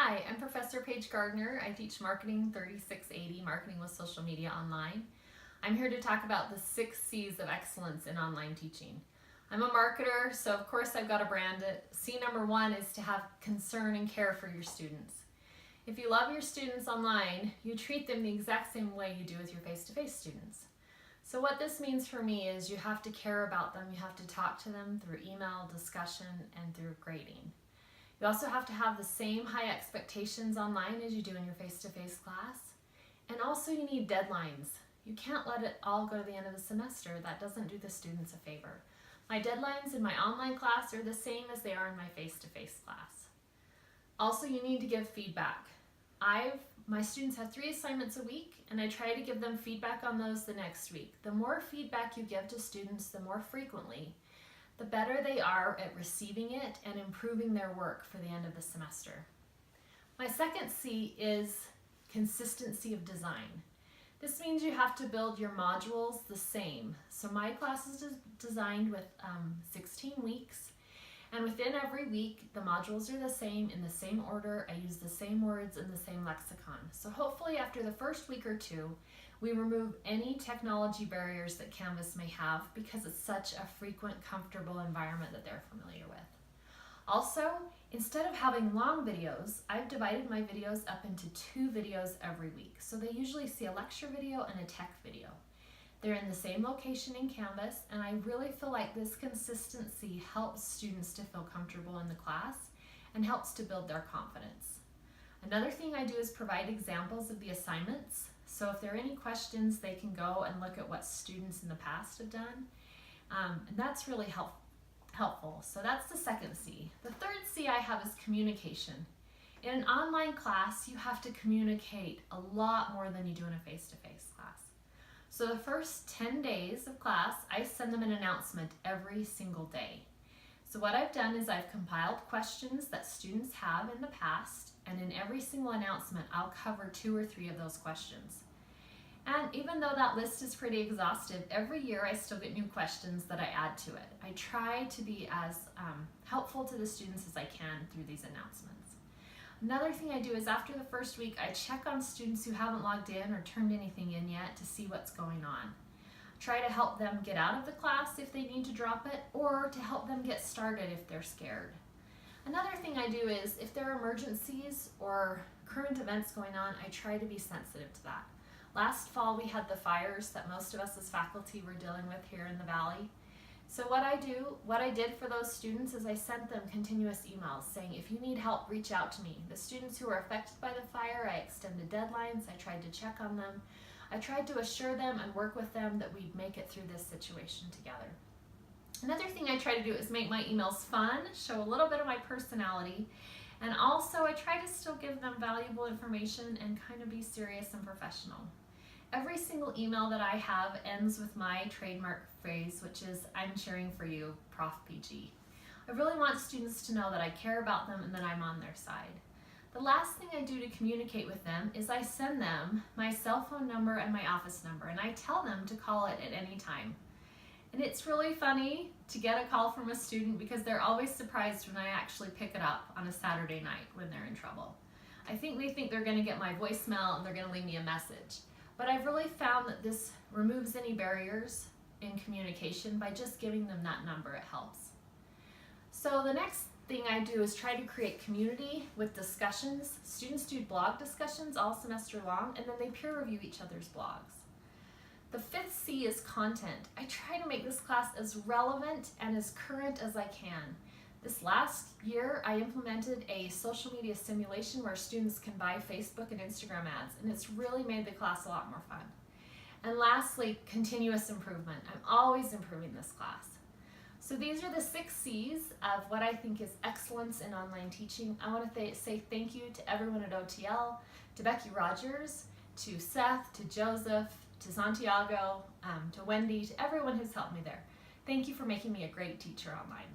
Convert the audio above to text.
Hi, I'm Professor Paige Gardner. I teach Marketing 3680, Marketing with Social Media Online. I'm here to talk about the 6 C's of excellence in online teaching. I'm a marketer, so of course I've got to brand it. C number 1 is to have concern and care for your students. If you love your students online, you treat them the exact same way you do with your face-to-face students. So what this means for me is you have to care about them, you have to talk to them through email, discussion, and through grading. You also have to have the same high expectations online as you do in your face-to-face class. And also you need deadlines. You can't let it all go to the end of the semester. That doesn't do the students a favor. My deadlines in my online class are the same as they are in my face-to-face class. Also, you need to give feedback. My students have 3 assignments a week, and I try to give them feedback on those the next week. The more feedback you give to students, the more frequently, the better they are at receiving it and improving their work for the end of the semester. My second C is consistency of design. This means you have to build your modules the same. So my class is designed with 16 weeks, and within every week the modules are the same in the same order. I use the same words and the same lexicon. So hopefully after the first week or 2, we remove any technology barriers that Canvas may have because it's such a frequent, comfortable environment that they're familiar with. Also, instead of having long videos, I've divided my videos up into 2 videos every week. So they usually see a lecture video and a tech video. They're in the same location in Canvas, and I really feel like this consistency helps students to feel comfortable in the class and helps to build their confidence. Another thing I do is provide examples of the assignments. So if there are any questions, they can go and look at what students in the past have done. And that's really helpful. So that's the second C. The third C I have is communication. In an online class, you have to communicate a lot more than you do in a face-to-face class. So the first 10 days of class, I send them an announcement every single day. So what I've done is I've compiled questions that students have in the past, and in every single announcement, I'll cover 2 or 3 of those questions. And even though that list is pretty exhaustive, every year I still get new questions that I add to it. I try to be as helpful to the students as I can through these announcements. Another thing I do is after the first week, I check on students who haven't logged in or turned anything in yet to see what's going on. Try to help them get out of the class if they need to drop it, or to help them get started if they're scared. Another thing I do is if there are emergencies or current events going on, I try to be sensitive to that. Last fall we had the fires that most of us as faculty were dealing with here in the Valley. So what I did for those students is I sent them continuous emails saying, if you need help, reach out to me. The students who were affected by the fire, I extended deadlines, I tried to check on them. I tried to assure them and work with them that we'd make it through this situation together. Another thing I try to do is make my emails fun, show a little bit of my personality, and also I try to still give them valuable information and kind of be serious and professional. Every single email that I have ends with my trademark phrase, which is, I'm cheering for you, Prof. PG. I really want students to know that I care about them and that I'm on their side. The last thing I do to communicate with them is I send them my cell phone number and my office number, and I tell them to call it at any time. And it's really funny to get a call from a student because they're always surprised when I actually pick it up on a Saturday night when they're in trouble. I think they think they're going to get my voicemail and they're going to leave me a message. But I've really found that this removes any barriers in communication by just giving them that number. It helps. So the next thing I do is try to create community with discussions. Students do blog discussions all semester long, and then they peer review each other's blogs. The 5th C is content. I try to make this class as relevant and as current as I can. This last year, I implemented a social media simulation where students can buy Facebook and Instagram ads, and it's really made the class a lot more fun. And lastly, continuous improvement. I'm always improving this class. So these are the 6 C's of what I think is excellence in online teaching. I want to say thank you to everyone at OTL, to Becky Rogers, to Seth, to Joseph, to Santiago, to Wendy, to everyone who's helped me there. Thank you for making me a great teacher online.